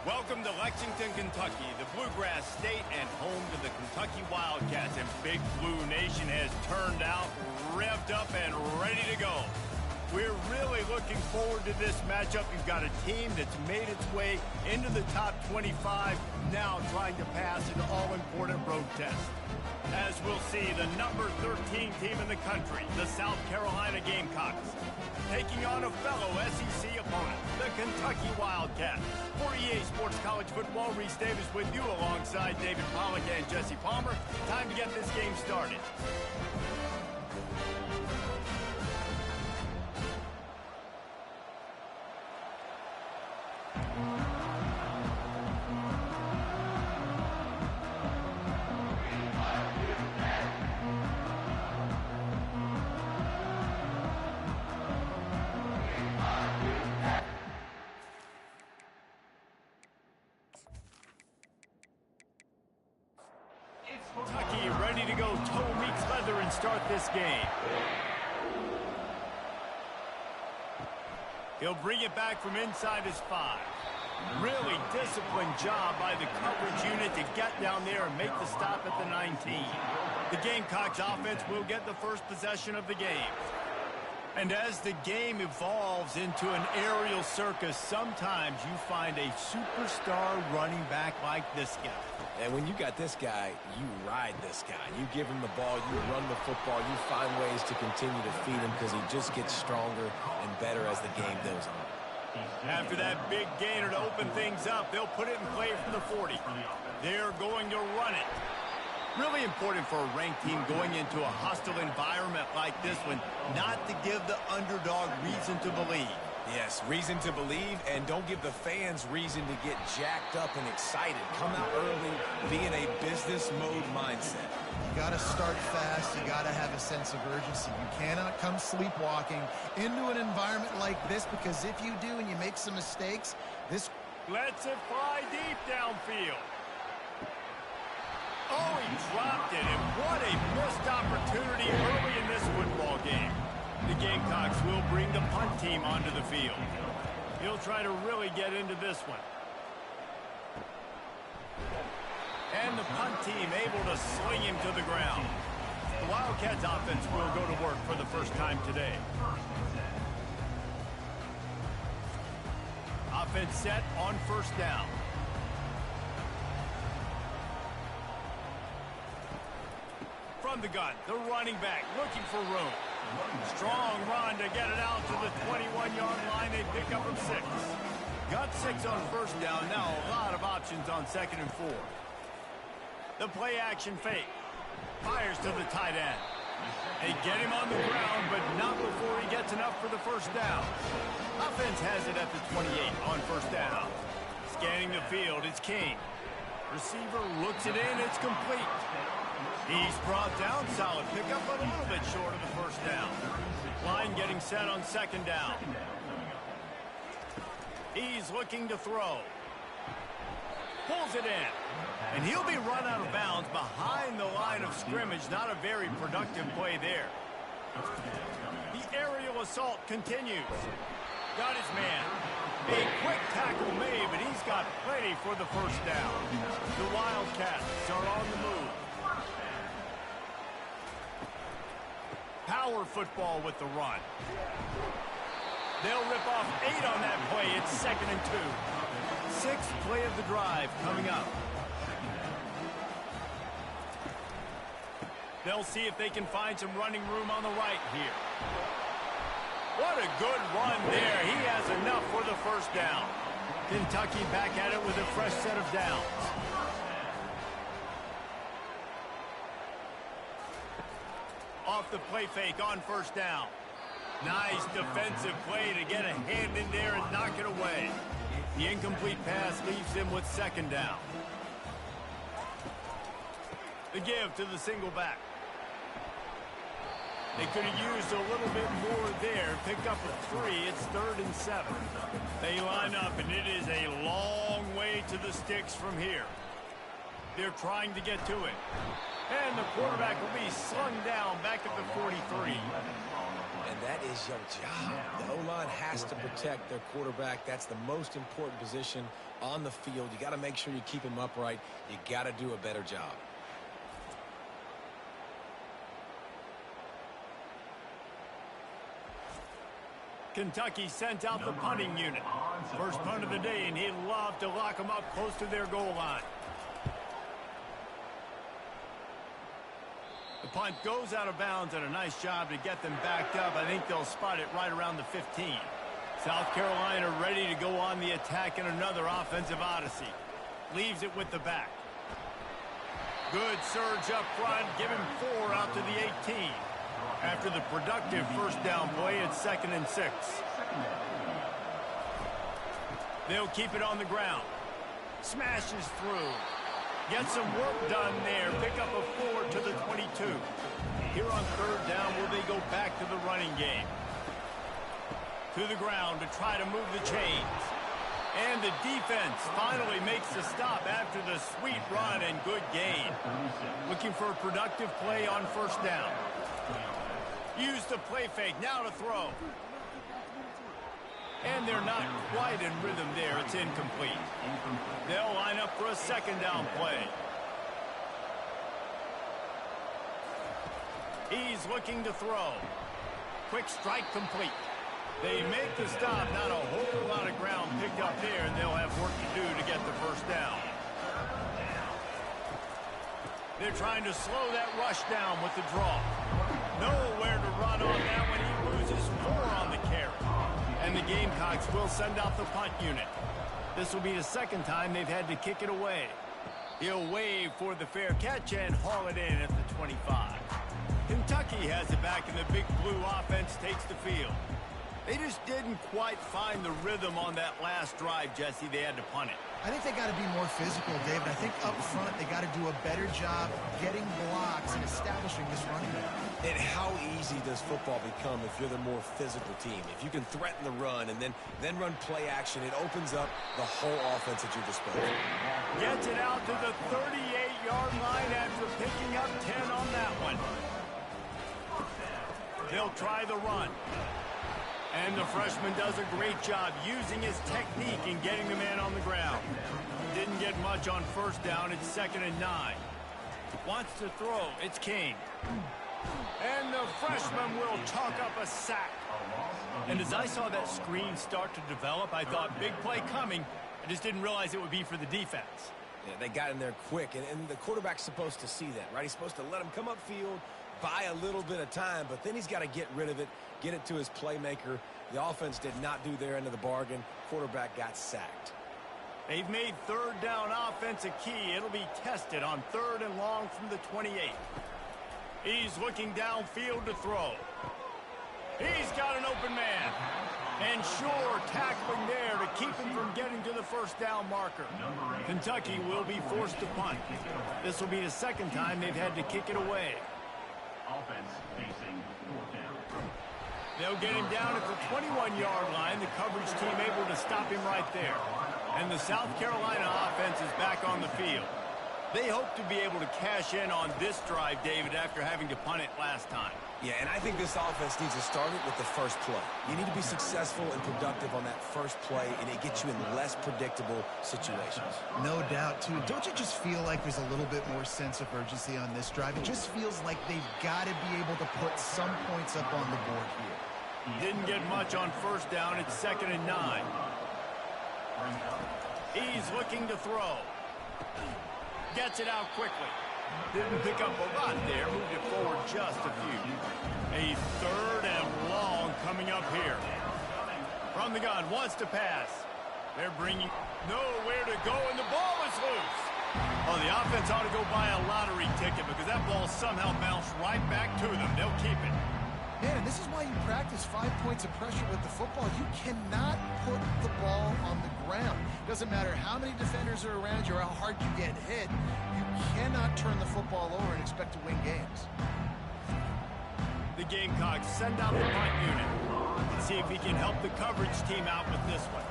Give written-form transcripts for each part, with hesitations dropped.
Welcome to Lexington, Kentucky, the Bluegrass State and home to the Kentucky Wildcats. And Big Blue Nation has turned out, revved up, and ready to go. We're really looking forward to this matchup. You've got a team that's made its way into the top 25, now trying to pass an all-important road test. As we'll see, the number 13 team in the country, the South Carolina Gamecocks, taking on a fellow SEC opponent, the Kentucky Wildcats. For EA Sports College Football, Reese Davis with you alongside David Pollack and Jesse Palmer. Time to get this game started. Kentucky ready to go toe meets leather and start this game. He'll bring it back from inside his 5. Really disciplined job by the coverage unit to get down there and make the stop at the 19. The Gamecocks offense will get the first possession of the game. And as the game evolves into an aerial circus, sometimes you find a superstar running back like this guy. And when you got this guy, you ride this guy. You give him the ball, you run the football, you find ways to continue to feed him because he just gets stronger and better as the game goes on. After that big gainer to open things up, they'll put it in play from the 40. They're going to run it. Really important for a ranked team going into a hostile environment like this one, not to give the underdog reason to believe. Yes, reason to believe, and don't give the fans reason to get jacked up and excited. Come out early, be in a business mode mindset. You got to start fast. You got to have a sense of urgency. You cannot come sleepwalking into an environment like this, because if you do and you make some mistakes, this lets it fly deep downfield. Oh, he dropped it, and what a missed opportunity early in this football game. The Gamecocks will bring the punt team onto the field. He'll try to really get into this one. And the punt team able to sling him to the ground. The Wildcats offense will go to work for the first time today. Offense set on first down. From the gun, the running back looking for room. Strong run to get it out to the 21-yard line. They pick up from 6. Got 6 on first down. Now a lot of options on 2nd and 4. The play action fake. Fires to the tight end. They get him on the ground, but not before he gets enough for the first down. Offense has it at the 28 on first down. Scanning the field, it's King. Receiver looks it in, it's complete. He's brought down, solid pickup, but a little bit short of the first down. Line getting set on 2nd down. He's looking to throw. Pulls it in. And he'll be run out of bounds behind the line of scrimmage. Not a very productive play there. The aerial assault continues. Got his man. A quick tackle made, but he's got plenty for the first down. The Wildcats are on the move. Power football with the run. They'll rip off 8 on that play. It's 2nd and 2. 6th play of the drive coming up. They'll see if they can find some running room on the right here. What a good run there. He has enough for the first down. Kentucky back at it with a fresh set of downs. Off the play fake on first down. Nice defensive play to get a hand in there and knock it away. The incomplete pass leaves him with 2nd down. The give to the single back. They could have used a little bit more there. Pick up a 3. It's 3rd and 7. They line up, and it is a long way to the sticks from here. They're trying to get to it. And the quarterback will be slung down back at the 43. And that is your job. The O-line has has to protect their quarterback. That's the most important position on the field. You got to make sure you keep him upright. You got to do a better job. Kentucky sent out the punting unit. First punt of the day, and he'd love to lock them up close to their goal line. The punt goes out of bounds, and a nice job to get them backed up. I think they'll spot it right around the 15. South Carolina ready to go on the attack in another offensive odyssey. Leaves it with the back. Good surge up front. Give him 4 out to the 18. After the productive first down play, it's 2nd and 6. They'll keep it on the ground. Smashes through. Get some work done there. Pick up a 4 to the 22. Here on 3rd down, will they go back to the running game? To the ground to try to move the chains. And the defense finally makes the stop after the sweet run and good gain. Looking for a productive play on 1st down. Use the play fake, now to throw. And they're not quite in rhythm there. It's incomplete. They'll line up for a 2nd down play. He's looking to throw. Quick strike complete. They make the stop. Not a whole lot of ground picked up there, and they'll have work to do to get the 1st down. They're trying to slow that rush down with the draw. Nowhere to run on that one. He loses 4 on the carry. And the Gamecocks will send out the punt unit. This will be the 2nd time they've had to kick it away. He'll wave for the fair catch and haul it in at the 25. Kentucky has it back, and the big blue offense takes the field. They just didn't quite find the rhythm on that last drive, Jesse. They had to punt it. I think they got to be more physical, David. I think up front they got to do a better job getting blocks and establishing this running game. And how easy does football become if you're the more physical team? If you can threaten the run and then run play action, it opens up the whole offense at your disposal. Gets it out to the 38-yard line after picking up 10 on that one. They'll try the run. And the freshman does a great job using his technique and getting the man on the ground. Didn't get much on 1st down. It's 2nd and 9. Wants to throw. It's King. And the freshman will chalk up a sack. And as I saw that screen start to develop, I thought big play coming. I just didn't realize it would be for the defense. Yeah, they got in there quick, and the quarterback's supposed to see that, right? He's supposed to let him come upfield, buy a little bit of time, but then he's got to get rid of it, get it to his playmaker. The offense did not do their end of the bargain. Quarterback got sacked. They've made 3rd down offense a key. It'll be tested on 3rd and long from the 28. He's looking downfield to throw. He's got an open man. And sure, tackling there to keep him from getting to the 1st down marker. Kentucky will be forced to punt. This will be the 2nd time they've had to kick it away. Offense facing 4th down. They'll get him down at the 21-yard line. The coverage team able to stop him right there. And the South Carolina offense is back on the field. They hope to be able to cash in on this drive, David, after having to punt it last time. Yeah, and I think this offense needs to start it with the first play. You need to be successful and productive on that first play, and it gets you in less predictable situations. No doubt, too. Don't you just feel like there's a little bit more sense of urgency on this drive? It just feels like they've got to be able to put some points up on the board here. Didn't get much on 1st down. It's 2nd and 9. He's looking to throw. Gets it out quickly. Didn't pick up a lot there. Moved it forward just a few. A 3rd and long coming up here. From the gun, wants to pass. They're bringing nowhere to go, and the ball is loose. Oh, the offense ought to go buy a lottery ticket because that ball somehow bounced right back to them. They'll keep it. Man, and this is why you practice 5 points of pressure with the football. You cannot put the ball on the ground. Doesn't matter how many defenders are around you or how hard you get hit. You cannot turn the football over and expect to win games. The Gamecocks send out the punt unit. Let's see if he can help the coverage team out with this one.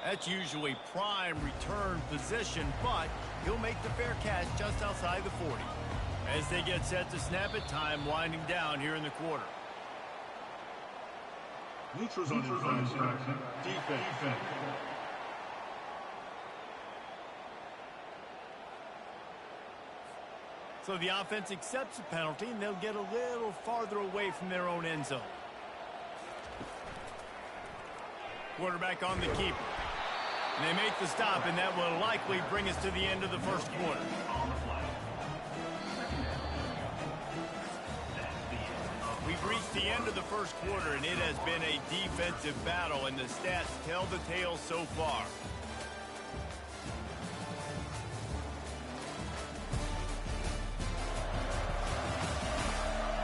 That's usually prime return position, but he'll make the fair catch just outside the 40. As they get set to snap it, time winding down here in the quarter. Neutrals on defense. So the offense accepts the penalty, and they'll get a little farther away from their own end zone. Quarterback on the keeper. And they make the stop, and that will likely bring us to the end of the first quarter. We've reached the end of the first quarter, and it has been a defensive battle, and the stats tell the tale so far.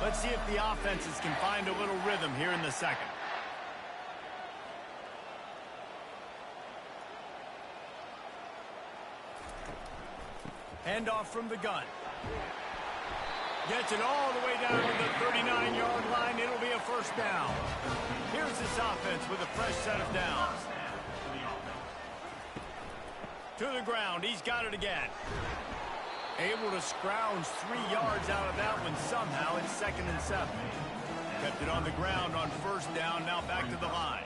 Let's see if the offenses can find a little rhythm here in the second. Handoff from the gun. Gets it all the way down to the 39-yard line. It'll be a first down. Here's this offense with a fresh set of downs. To the ground. He's got it again. Able to scrounge 3 yards out of that one somehow. It's 2nd and 7. Kept it on the ground on first down. Now back to the line.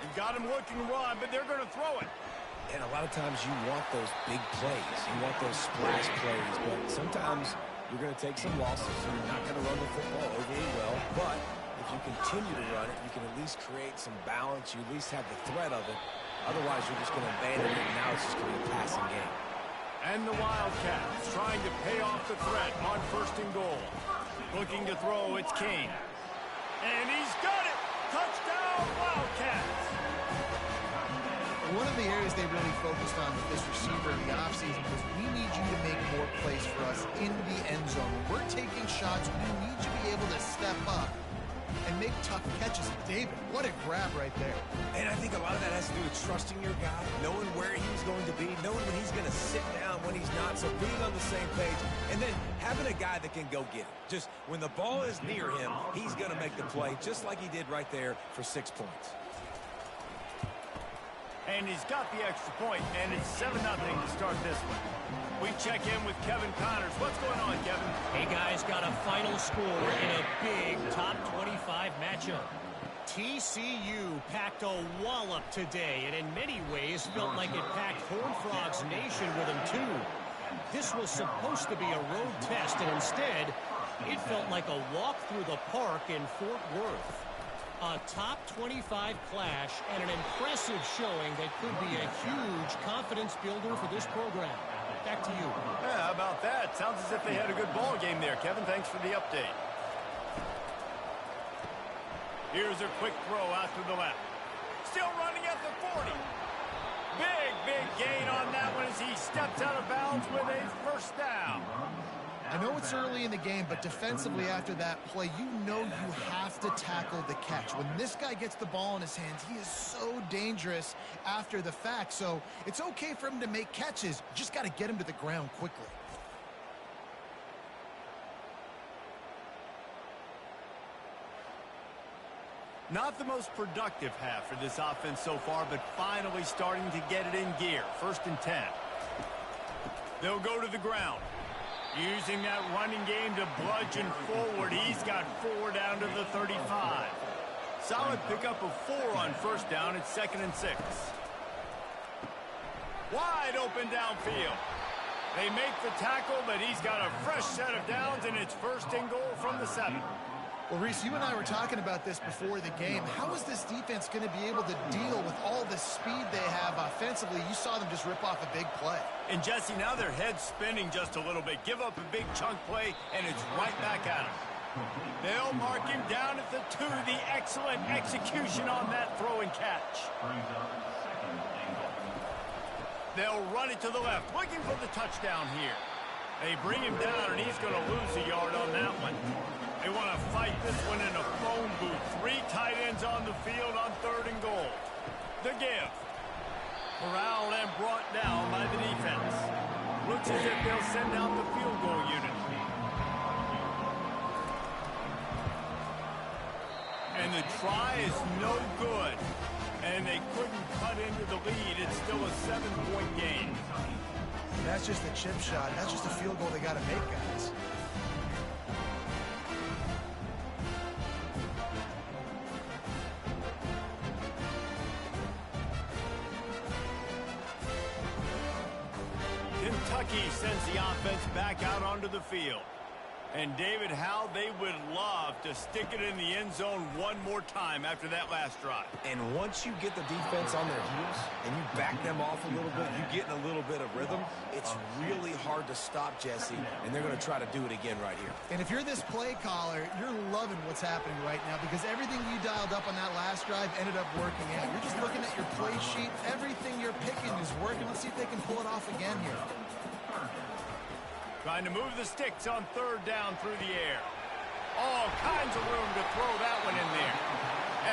You've got him looking to run, but they're going to throw it. And a lot of times you want those big plays. You want those splash plays. But sometimes you're going to take some losses. So you're not going to run the football overly well. But if you continue to run it, you can at least create some balance. You at least have the threat of it. Otherwise, you're just going to abandon it. And now it's just going to be a passing game. And the Wildcats trying to pay off the threat on 1st and goal. Looking to throw, it's Kane. And he's got it! Touchdown, Wildcats! One of the areas they really focused on with this receiver in the offseason was we need you to make more plays for us in the end zone. When we're taking shots, we need you to be able to step up and make tough catches. David, what a grab right there. And I think a lot of that has to do with trusting your guy, knowing where he's going to be, knowing when he's going to sit down, when he's not, so being on the same page, and then having a guy that can go get it. Just when the ball is near him, he's going to make the play, just like he did right there for 6 points. And he's got the extra point, and it's 7-0 to start this one. We check in with Kevin Connors. What's going on, Kevin? Hey, guys, got a final score in a big top 25 matchup. TCU packed a wallop today, and in many ways felt like it packed Horned Frogs Nation with them, too. This was supposed to be a road test, and instead, it felt like a walk through the park in Fort Worth. A top 25 clash and an impressive showing that could be a huge confidence builder for this program. Back to you. Yeah, how about that? Sounds as if they had a good ball game there. Kevin, thanks for the update. Here's a quick throw out to the left. Still running at the 40. Big gain on that one as he steps out of bounds with a first down. I know it's early in the game, but defensively after that play, you know you have to tackle the catch. When this guy gets the ball in his hands, he is so dangerous after the fact. So it's okay for him to make catches. You just got to get him to the ground quickly. Not the most productive half for this offense so far, but finally starting to get it in gear. 1st and 10. They'll go to the ground. Using that running game to bludgeon forward. He's got 4 down to the 35. Solid pickup of 4 on first down. It's 2nd and 6. Wide open downfield. They make the tackle, but he's got a fresh set of downs, and it's 1st and goal from the 7. Well, Reese, you and I were talking about this before the game. How is this defense going to be able to deal with all the speed they have offensively? You saw them just rip off a big play. And, Jesse, now their head's spinning just a little bit. Give up a big chunk play, and it's right back at him. They'll mark him down at the 2. The excellent execution on that throw and catch. They'll run it to the left, looking for the touchdown here. They bring him down, and he's going to lose a yard on that one. They want to fight this one in a phone booth. 3 tight ends on the field on 3rd and goal. The give. Corralled and brought down by the defense. Looks as if they'll send out the field goal unit. And the try is no good. And they couldn't cut into the lead. It's still a 7-point game. That's just a chip shot. That's just a field goal they got to make, guys. Kentucky sends the offense back out onto the field. And, David, how they would love to stick it in the end zone one more time after that last drive. And once you get the defense on their heels and you back them off a little bit, you get in a little bit of rhythm, it's really hard to stop, Jesse, and they're going to try to do it again right here. And if you're this play caller, you're loving what's happening right now because everything you dialed up on that last drive ended up working out. You're just looking at your play sheet. Everything you're picking is working. Let's see if they can pull it off again here. Trying to move the sticks on third down through the air. All kinds of room to throw that one in there.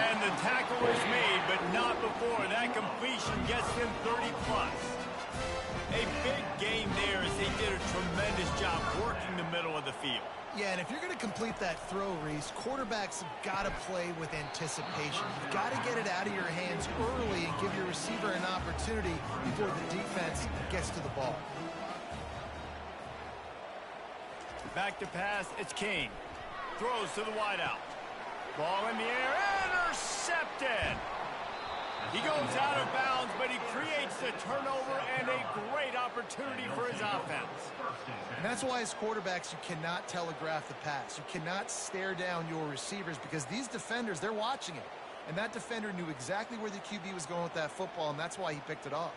And the tackle was made, but not before. That completion gets him 30-plus. A big game there as they did a tremendous job working the middle of the field. Yeah, and if you're going to complete that throw, Reese, quarterbacks have got to play with anticipation. You've got to get it out of your hands early and give your receiver an opportunity before the defense gets to the ball. Back to pass, it's King. Throws to the wideout. Ball in the air, intercepted. He goes out of bounds, but he creates the turnover and a great opportunity for his offense. And that's why as quarterbacks, you cannot telegraph the pass. You cannot stare down your receivers because these defenders, they're watching it. And that defender knew exactly where the QB was going with that football, and that's why he picked it off.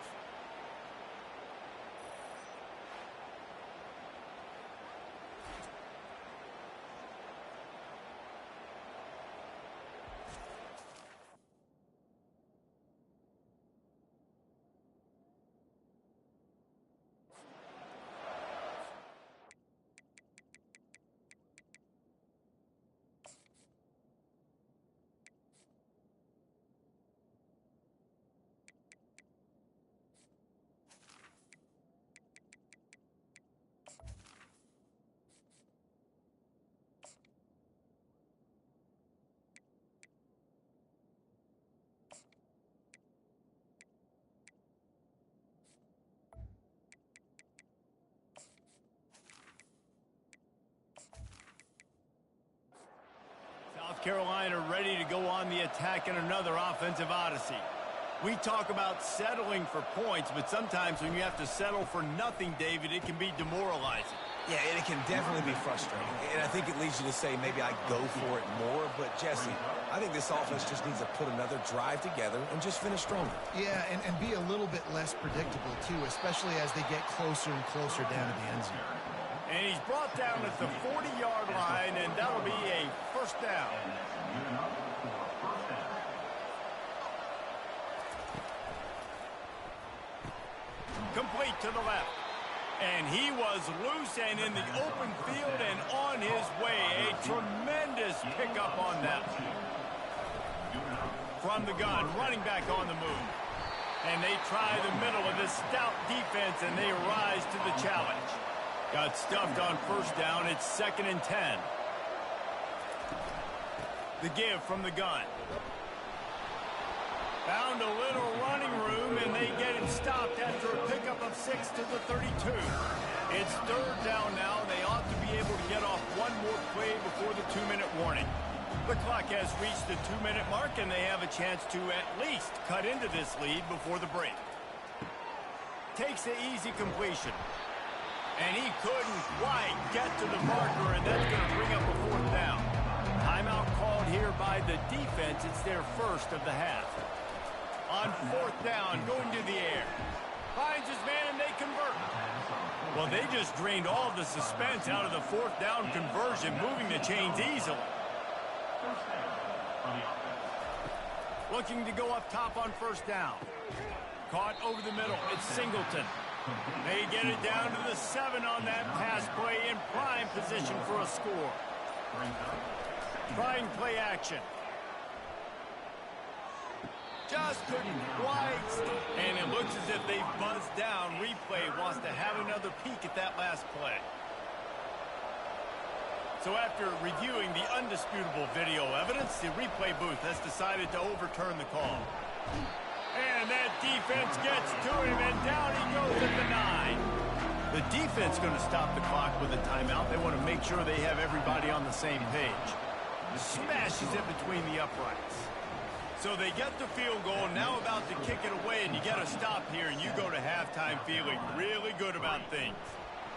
South Carolina ready to go on the attack in another offensive odyssey. We talk about settling for points, but sometimes when you have to settle for nothing, David, it can be demoralizing. Yeah, and it can definitely be frustrating. And I think it leads you to say maybe I go for it more. But, Jesse, I think this offense just needs to put another drive together and just finish stronger. Yeah, and be a little bit less predictable, too, especially as they get closer and closer down to the end zone. And he's brought down at the 40-yard line, and that'll be a first down. Complete to the left. And he was loose and in the open field and on his way. A tremendous pickup on that. From the gun, running back on the move. And they try the middle of this stout defense, and they rise to the challenge. Got stuffed on first down. It's 2nd and 10. The give from the gun. Found a little running room, and they get him stopped after a pickup of 6 to the 32. It's third down now. They ought to be able to get off one more play before the 2-minute warning. The clock has reached the 2-minute mark, and they have a chance to at least cut into this lead before the break. Takes the easy completion. And he couldn't quite get to the marker, and that's going to bring up a fourth down. Timeout called here by the defense. It's their first of the half. On fourth down, going to the air. Finds his man, and they convert. Well, they just drained all of the suspense out of the fourth down conversion, moving the chains easily. Looking to go up top on first down. Caught over the middle. It's Singleton. They get it down to the 7 on that pass play in prime position for a score. Trying play action. Just couldn't quite. And it looks as if they've buzzed down. Replay wants to have another peek at that last play. So after reviewing the undisputable video evidence, the replay booth has decided to overturn the call. And that defense gets to him, and down he goes at the 9. The defense going to stop the clock with a timeout. They want to make sure they have everybody on the same page. Smashes it between the uprights. So they get the field goal, now about to kick it away, and you get a stop here, and you go to halftime feeling really good about things.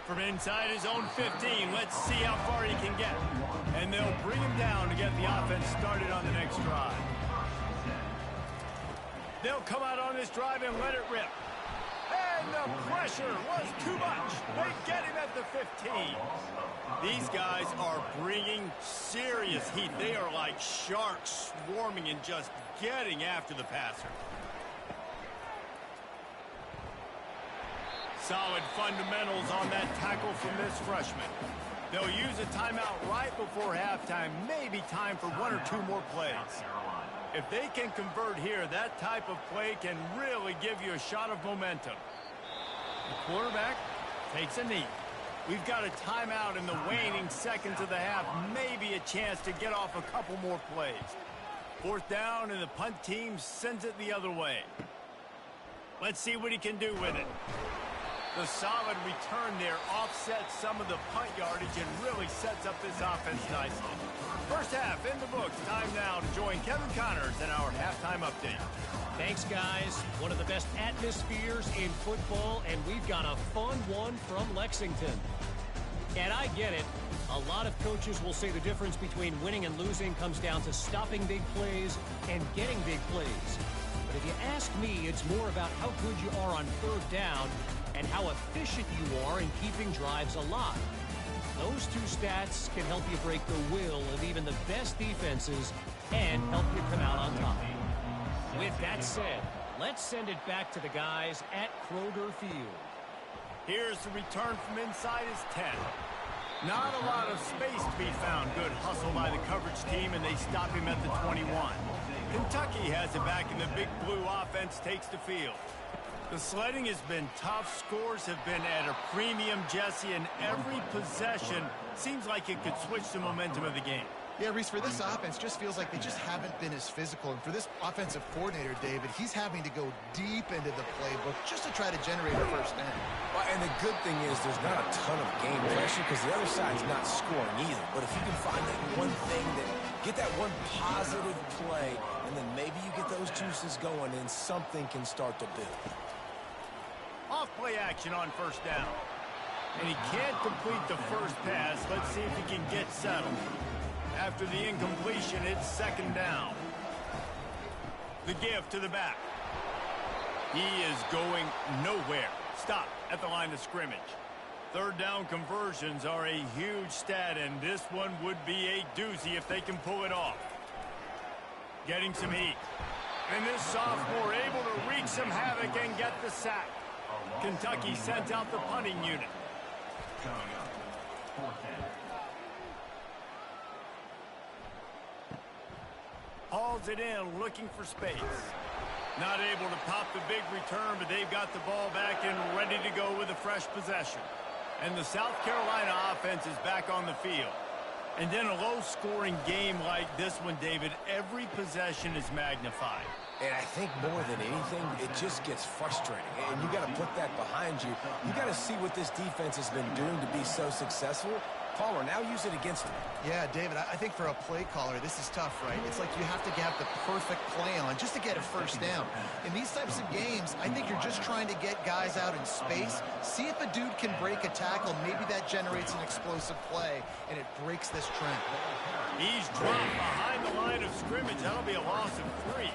From inside his own 15, let's see how far he can get. And they'll bring him down to get the offense started on the next drive. They'll come out on this drive and let it rip. And the pressure was too much. They get him at the 15. These guys are bringing serious heat. They are like sharks swarming and just getting after the passer. Solid fundamentals on that tackle from this freshman. They'll use a timeout right before halftime. Maybe time for one or two more plays. If they can convert here, that type of play can really give you a shot of momentum. The quarterback takes a knee. We've got a timeout in the waning seconds of the half. Maybe a chance to get off a couple more plays. Fourth down, and the punt team sends it the other way. Let's see what he can do with it. The solid return there offsets some of the punt yardage and really sets up this offense nicely. First half in the books. Time now to join Kevin Connors in our halftime update. Thanks, guys. One of the best atmospheres in football, and we've got a fun one from Lexington. And I get it. A lot of coaches will say the difference between winning and losing comes down to stopping big plays and getting big plays. But if you ask me, it's more about how good you are on third down and how efficient you are in keeping drives alive. Those two stats can help you break the will of even the best defenses and help you come out on top. With that said, let's send it back to the guys at Kroger Field. Here's the return from inside his 10. Not a lot of space to be found. Good hustle by the coverage team, and they stop him at the 21. Kentucky has it back, and the Big Blue offense takes the field. The sledding has been tough. Scores have been at a premium, Jesse, and every possession seems like it could switch the momentum of the game. Yeah, Reese, for this offense, just feels like they just haven't been as physical. And for this offensive coordinator, David, he's having to go deep into the playbook just to try to generate a first down. Well, and the good thing is there's not a ton of game pressure because the other side's not scoring either. But if you can find that one thing, get that one positive play, and then maybe you get those juices going and something can start to build. Off-play action on first down. And he can't complete the first pass. Let's see if he can get settled. After the incompletion, it's second down. The give to the back. He is going nowhere. Stop at the line of scrimmage. Third down conversions are a huge stat, and this one would be a doozy if they can pull it off. Getting some heat. And this sophomore able to wreak some havoc and get the sack. Kentucky sends out the punting unit. Coming up, fourth down. Hauls it in, looking for space. Not able to pop the big return, but they've got the ball back and ready to go with a fresh possession. And the South Carolina offense is back on the field. And then a low-scoring game like this one, David, every possession is magnified. And I think more than anything, it just gets frustrating. And you got to put that behind you. You got to see what this defense has been doing to be so successful. Caller, now use it against him. Yeah, David, I think for a play caller, this is tough, right? It's like you have to have the perfect play on just to get a first down. In these types of games, I think you're just trying to get guys out in space, see if a dude can break a tackle. Maybe that generates an explosive play, and it breaks this trend. He's dropped behind the line of scrimmage. That'll be a loss of 3.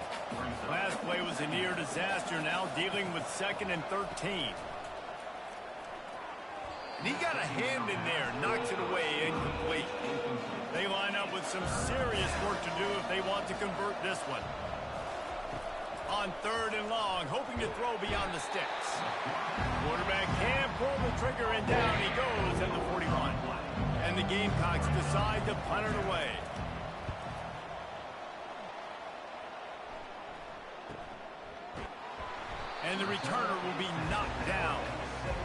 Last play was a near disaster, now dealing with 2nd and 13. And he got a hand in there, knocks it away, incomplete. They line up with some serious work to do if they want to convert this one. On 3rd and long, hoping to throw beyond the sticks. Quarterback can pull the trigger, and down he goes at the 41. And the Gamecocks decide to punt it away. And the returner will be knocked down.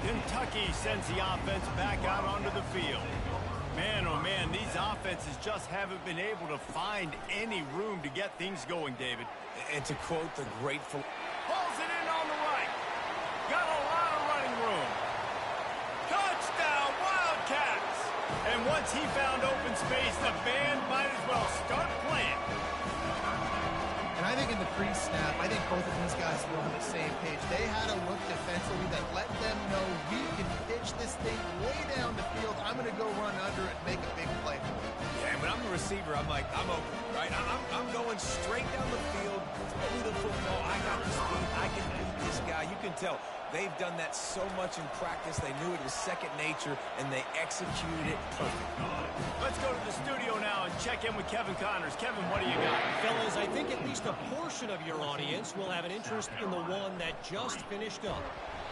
Kentucky sends the offense back out onto the field. Man, oh man, these offenses just haven't been able to find any room to get things going, David. And to quote the grateful... Pulls it in on the right. Got a lot of running room. space. The band might as well start playing. And I think in the pre-snap, I think both of these guys were on the same page. They had a look defensively that let them know we can pitch this thing way down the field. I'm going to go run under it and make a big play for it. Yeah, when I'm the receiver, I'm like, I'm open, right? I'm going straight down the field. Throw me the football. I got the speed. I can beat this guy. You can tell they've done that so much in practice. They knew it was second nature, and they executed it perfect. Let's go to the studio now and check in with Kevin Connors. Kevin, what do you got? Fellas, I think at least a portion of your audience will have an interest in the one that just finished up.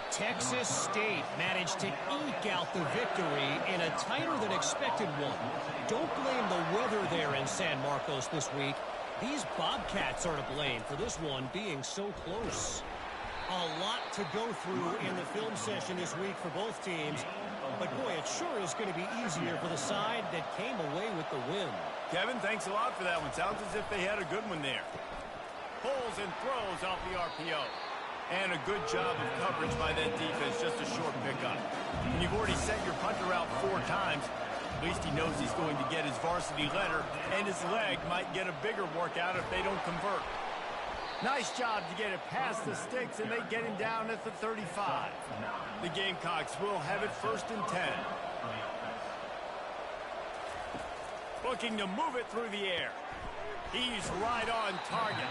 Texas State managed to eke out the victory in a tighter than expected one. Don't blame the weather there in San Marcos this week. These Bobcats are to blame for this one being so close. A lot to go through in the film session this week for both teams. But, boy, it sure is going to be easier for the side that came away with the win. Kevin, thanks a lot for that one. Sounds as if they had a good one there. Pulls and throws off the RPO. And a good job of coverage by that defense, just a short pickup. When you've already set your punter out 4 times, at least he knows he's going to get his varsity letter, and his leg might get a bigger workout if they don't convert. Nice job to get it past the sticks, and they get him down at the 35. The Gamecocks will have it 1st and 10. Looking to move it through the air. He's right on target.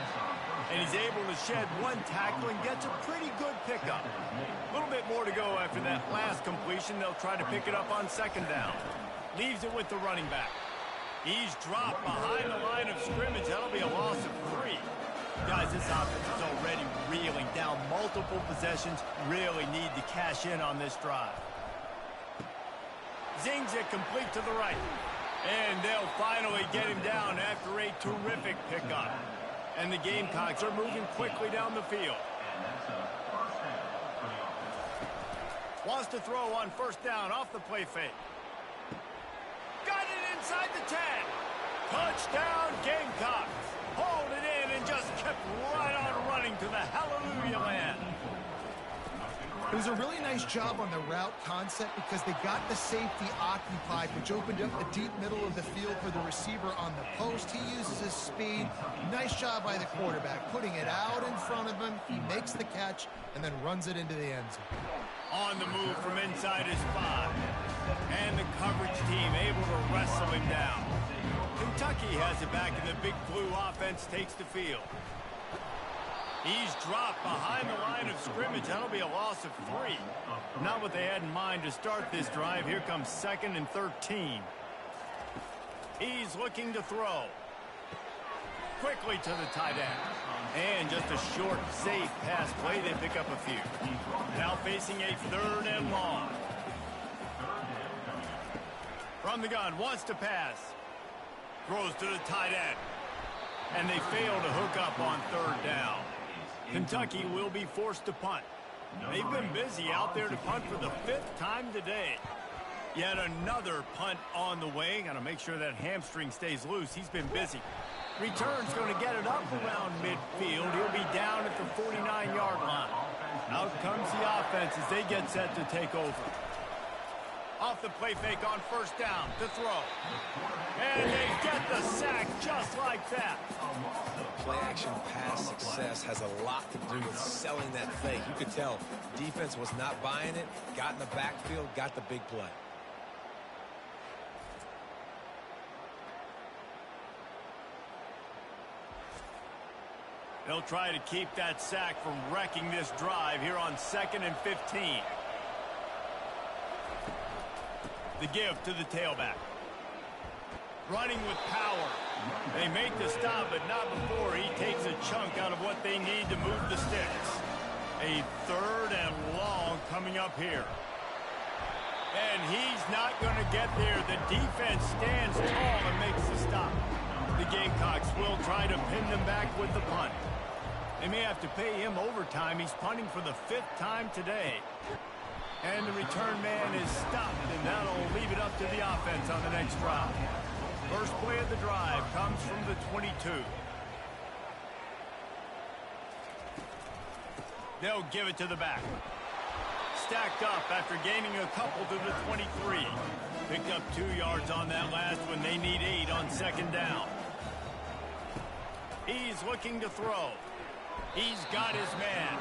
And he's able to shed 1 tackle and gets a pretty good pickup. A little bit more to go after that last completion. They'll try to pick it up on 2nd down. Leaves it with the running back. He's dropped behind the line of scrimmage. That'll be a loss of 3. Guys, this offense is already reeling down multiple possessions. Really need to cash in on this drive. Zings it complete to the right. And they'll finally get him down after a terrific pickup. And the Gamecocks are moving quickly down the field. Wants to throw on 1st down off the play fake. Got it inside the 10. Touchdown Gamecocks. Hauled it in and just kept right on running to the hallelujah land. It was a really nice job on the route concept because they got the safety occupied, which opened up the deep middle of the field for the receiver on the post. He uses his speed. Nice job by the quarterback, putting it out in front of him. He makes the catch and then runs it into the end zone. On the move from inside his 5. And the coverage team able to wrestle him down. Kentucky has it back, and the Big Blue offense takes the field. He's dropped behind the line of scrimmage. That'll be a loss of 3. Not what they had in mind to start this drive. Here comes 2nd and 13. He's looking to throw. Quickly to the tight end. And just a short, safe pass play. They pick up a few. Now facing a 3rd and long. From the gun, wants to pass. Throws to the tight end. And they fail to hook up on 3rd down. Kentucky will be forced to punt. They've been busy out there to punt for the 5th time today. Yet another punt on the way. Got to make sure that hamstring stays loose. He's been busy. Return's going to get it up around midfield. He'll be down at the 49-yard line. Out comes the offense as they get set to take over. Off the play fake on 1st down to throw. And they get the sack just like that. Play-action pass success has a lot to do with selling that fake. You could tell defense was not buying it, got in the backfield, got the big play. They'll try to keep that sack from wrecking this drive here on 2nd and 15. The give to the tailback. Running with power. They make the stop, but not before he takes a chunk out of what they need to move the sticks. A 3rd and long coming up here. And he's not going to get there. The defense stands tall and makes the stop. The Gamecocks will try to pin them back with the punt. They may have to pay him overtime. He's punting for the 5th time today. And the return man is stopped, and that'll leave it up to the offense on the next drive. First play of the drive comes from the 22. They'll give it to the back. Stacked up after gaining a couple to the 23. Picked up 2 yards on that last one. They need 8 on second down. He's looking to throw. He's got his man.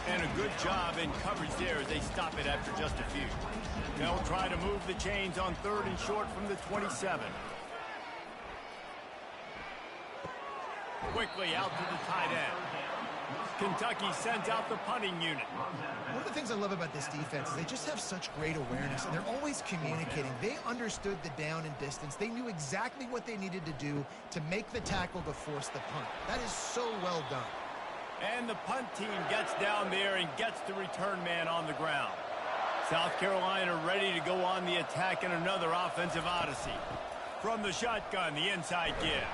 And a good job in coverage there as they stop it after just a few. They'll try to move the chains on 3rd and short from the 27. Quickly out to the tight end. Kentucky sends out the punting unit. One of the things I love about this defense is they just have such great awareness, and they're always communicating. They understood the down and distance. They knew exactly what they needed to do to make the tackle to force the punt. That is so well done. And the punt team gets down there and gets the return man on the ground. South Carolina ready to go on the attack in another offensive odyssey. From the shotgun, the inside give.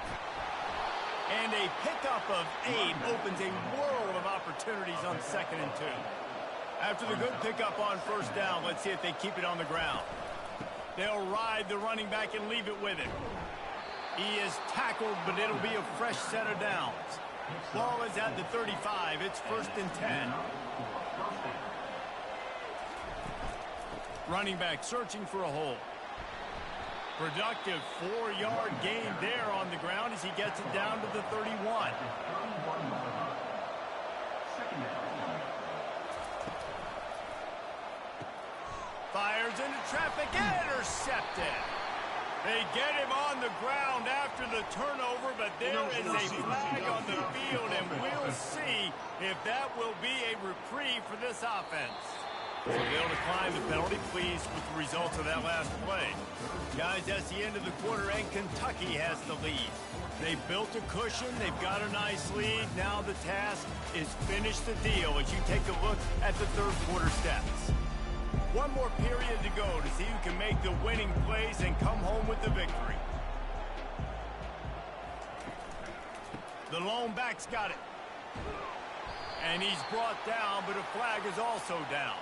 And a pickup of 8 opens a world of opportunities on 2nd and 2. After the good pickup on 1st down, let's see if they keep it on the ground. They'll ride the running back and leave it with him. He is tackled, but it'll be a fresh set of downs. Ball is at the 35. It's 1st and 10. Running back searching for a hole. Productive 4-yard gain there on the ground as he gets it down to the 31. Fires into traffic and intercepted. They get him on the ground after the turnover, but there is a flag on the field, and we'll see if that will be a reprieve for this offense. So they'll decline the penalty, pleased with the results of that last play. Guys, that's the end of the quarter, and Kentucky has the lead. They built a cushion. They've got a nice lead. Now the task is finish the deal as you take a look at the 3rd quarter stats. One more period to go to see who can make the winning plays and come home with the victory. The lone back's got it. And he's brought down, but a flag is also down.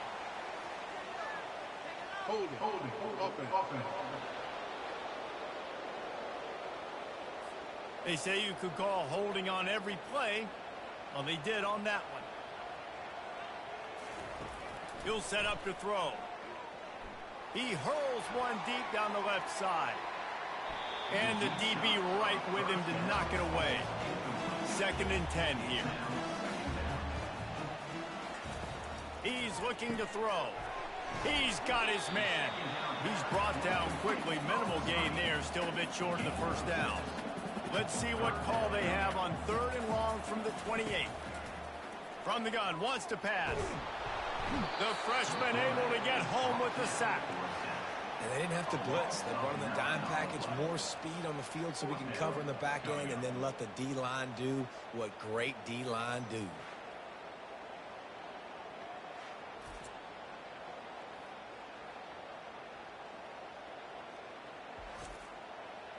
Holding. Offense. They say you could call holding on every play. Well, they did on that one. He'll set up to throw. He hurls one deep down the left side. And the DB right with him to knock it away. 2nd and 10 here. He's looking to throw. He's got his man. He's brought down quickly. Minimal gain there. Still a bit short of the 1st down. Let's see what call they have on 3rd and long from the 28. From the gun, wants to pass. The freshman able to get home with the sack. And they didn't have to blitz. They brought in the dime package, more speed on the field so we can cover in the back end and then let the D-line do what great D-line do.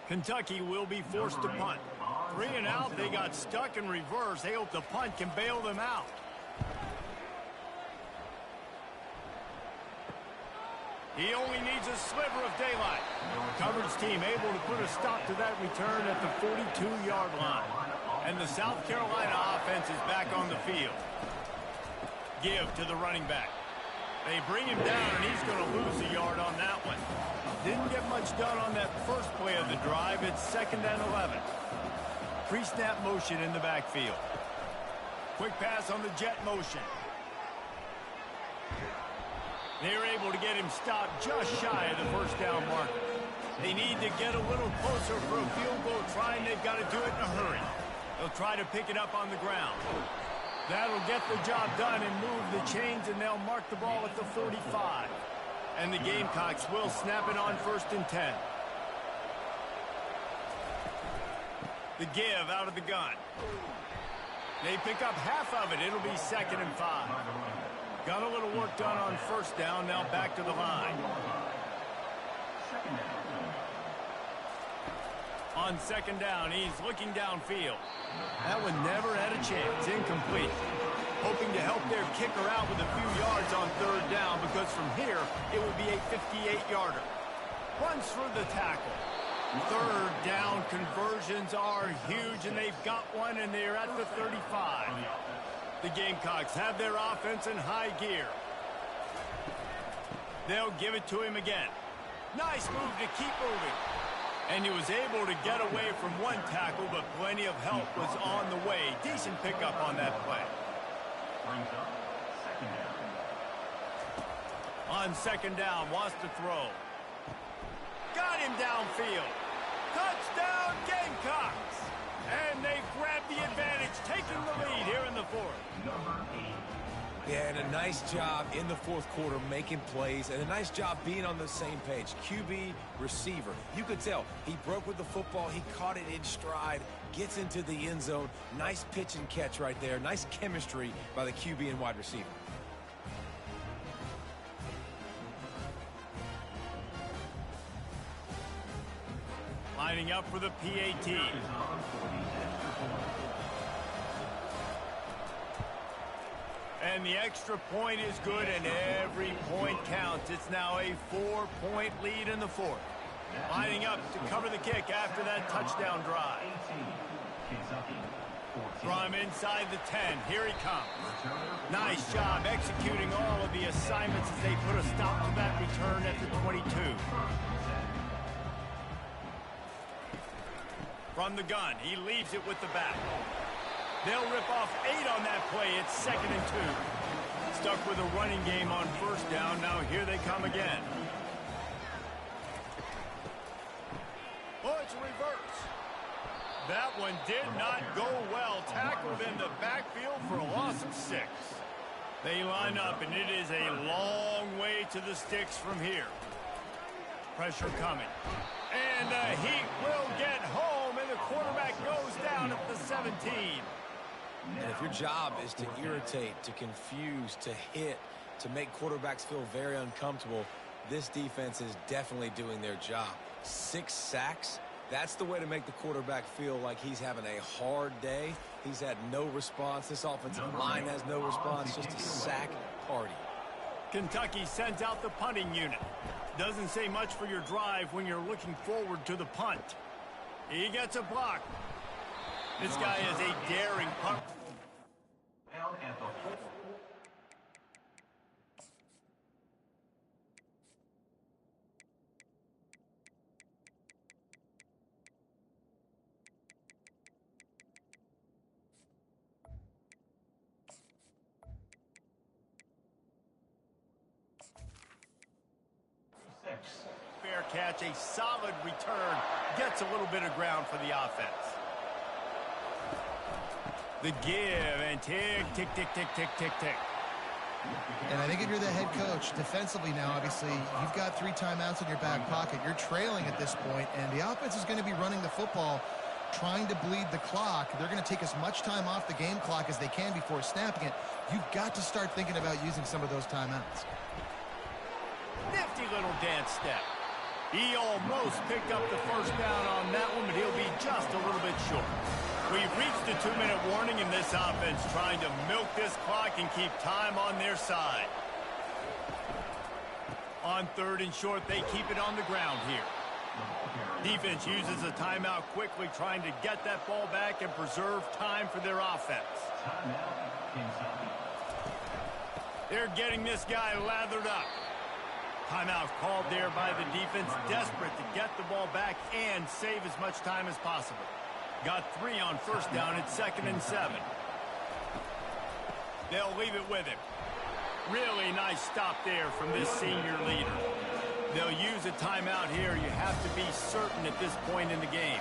Kentucky will be forced to punt. 3 and out, they got stuck in reverse. They hope the punt can bail them out. He only needs a sliver of daylight. Coverage team able to put a stop to that return at the 42-yard line. And the South Carolina offense is back on the field. Give to the running back. They bring him down, and he's going to lose a yard on that one. Didn't get much done on that first play of the drive. It's 2nd and 11. Pre-snap motion in the backfield. Quick pass on the jet motion. They're able to get him stopped just shy of the 1st down marker. They need to get a little closer for a field goal try, and they've got to do it in a hurry. They'll try to pick it up on the ground. That'll get the job done and move the chains, and they'll mark the ball at the 45. And the Gamecocks will snap it on 1st and 10. The give out of the gun. They pick up half of it. It'll be 2nd and 5. Got a little work done on 1st down. Now back to the line. On 2nd down, he's looking downfield. That one never had a chance. Incomplete. Hoping to help their kicker out with a few yards on 3rd down, because from here, it would be a 58-yarder. Runs through the tackle. 3rd down conversions are huge, and they've got one, and they're at the 35. The Gamecocks have their offense in high gear. They'll give it to him again. Nice move to keep moving. And he was able to get away from one tackle, but plenty of help was on the way. Decent pickup on that play. Brings up second down. On second down, wants to throw. Got him downfield. Touchdown, Gamecocks! And they grab the advantage, taking the lead here in the fourth. Number 8. Yeah, and a nice job in the fourth quarter making plays, and a nice job being on the same page. QB, receiver. You could tell he broke with the football. He caught it in stride, gets into the end zone. Nice pitch and catch right there. Nice chemistry by the QB and wide receiver. Lining up for the PAT. Is on for the extra point. And the extra point is good, and every point counts. It's now a 4-point lead in the fourth. Lining up to cover the kick after that touchdown drive. 18. Kentucky. 14. From inside the 10, here he comes. Nice job executing all of the assignments as they put a stop to that return at the 22. From the gun, he leaves it with the back. They'll rip off 8 on that play. It's 2nd and 2. Stuck with a running game on first down. Now here they come again. Oh, it's a reverse. That one did not go well. Tackled in the backfield for a loss of 6. They line up, and it is a long way to the sticks from here. Pressure coming. And the Heat will get home, and the quarterback goes down at the 17. And if your job is to irritate, to confuse, to hit, to make quarterbacks feel very uncomfortable, this defense is definitely doing their job. 6 sacks, that's the way to make the quarterback feel like he's having a hard day. He's had no response. This offensive line has no response, just a sack party. Kentucky sends out the punting unit. Doesn't say much for your drive when you're looking forward to the punt. He gets a block. This guy is a daring punt. Down at the 4. Fair catch, a solid return. Gets a little bit of ground for the offense. The give, and tick, tick, tick, tick, tick, tick, tick. And I think if you're the head coach, defensively now, obviously, you've got 3 timeouts in your back pocket. You're trailing at this point, and the offense is going to be running the football, trying to bleed the clock. They're going to take as much time off the game clock as they can before snapping it. You've got to start thinking about using some of those timeouts. Nifty little dance step. He almost picked up the first down on that one, but he'll be just a little bit short. We've reached the 2-minute warning in this offense, trying to milk this clock and keep time on their side. On 3rd and short, they keep it on the ground here. Defense uses a timeout quickly, trying to get that ball back and preserve time for their offense. They're getting this guy lathered up. Timeout called there by the defense, desperate to get the ball back and save as much time as possible. Got 3 on first down at 2nd and 7. They'll leave it with him. Really nice stop there from this senior leader. They'll use a timeout here. You have to be certain at this point in the game.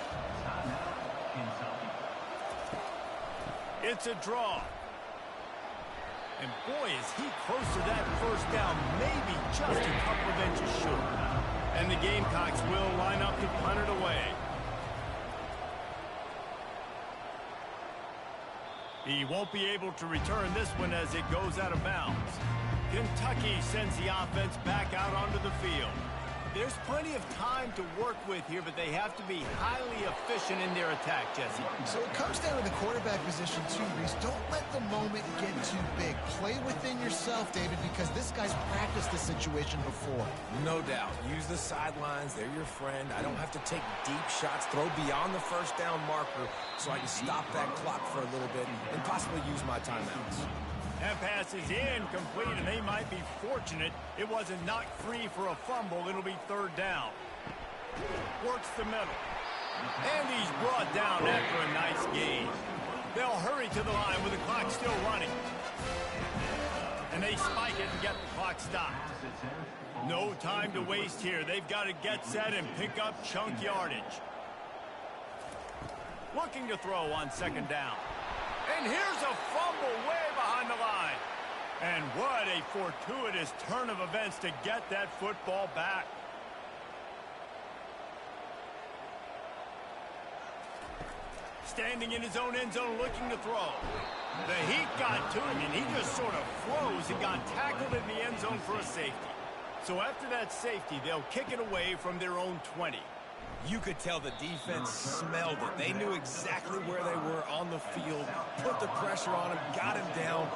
It's a draw. And boy, is he close to that first down, maybe just a couple of inches short. And the Gamecocks will line up to punt it away. He won't be able to return this one as it goes out of bounds. Kentucky sends the offense back out onto the field. There's plenty of time to work with here, but they have to be highly efficient in their attack, Jesse. So it comes down to the quarterback position too, Reese. Don't let the moment get too big. Play within yourself, David, because this guy's practiced this situation before. No doubt. Use the sidelines. They're your friend. I don't have to take deep shots, throw beyond the first down marker so I can stop that clock for a little bit and possibly use my timeouts. That pass is incomplete, and they might be fortunate it wasn't knocked free for a fumble. It'll be third down. Works the middle. And he's brought down after a nice gain. They'll hurry to the line with the clock still running. And they spike it and get the clock stopped. No time to waste here. They've got to get set and pick up chunk yardage. Looking to throw on second down. And here's a fumble way behind the line. And what a fortuitous turn of events to get that football back. Standing in his own end zone looking to throw. The heat got to him, and he just sort of froze and got tackled in the end zone for a safety. So after that safety, they'll kick it away from their own 20. You could tell the defense smelled it. They knew exactly where they were on the field, put the pressure on him, got him down.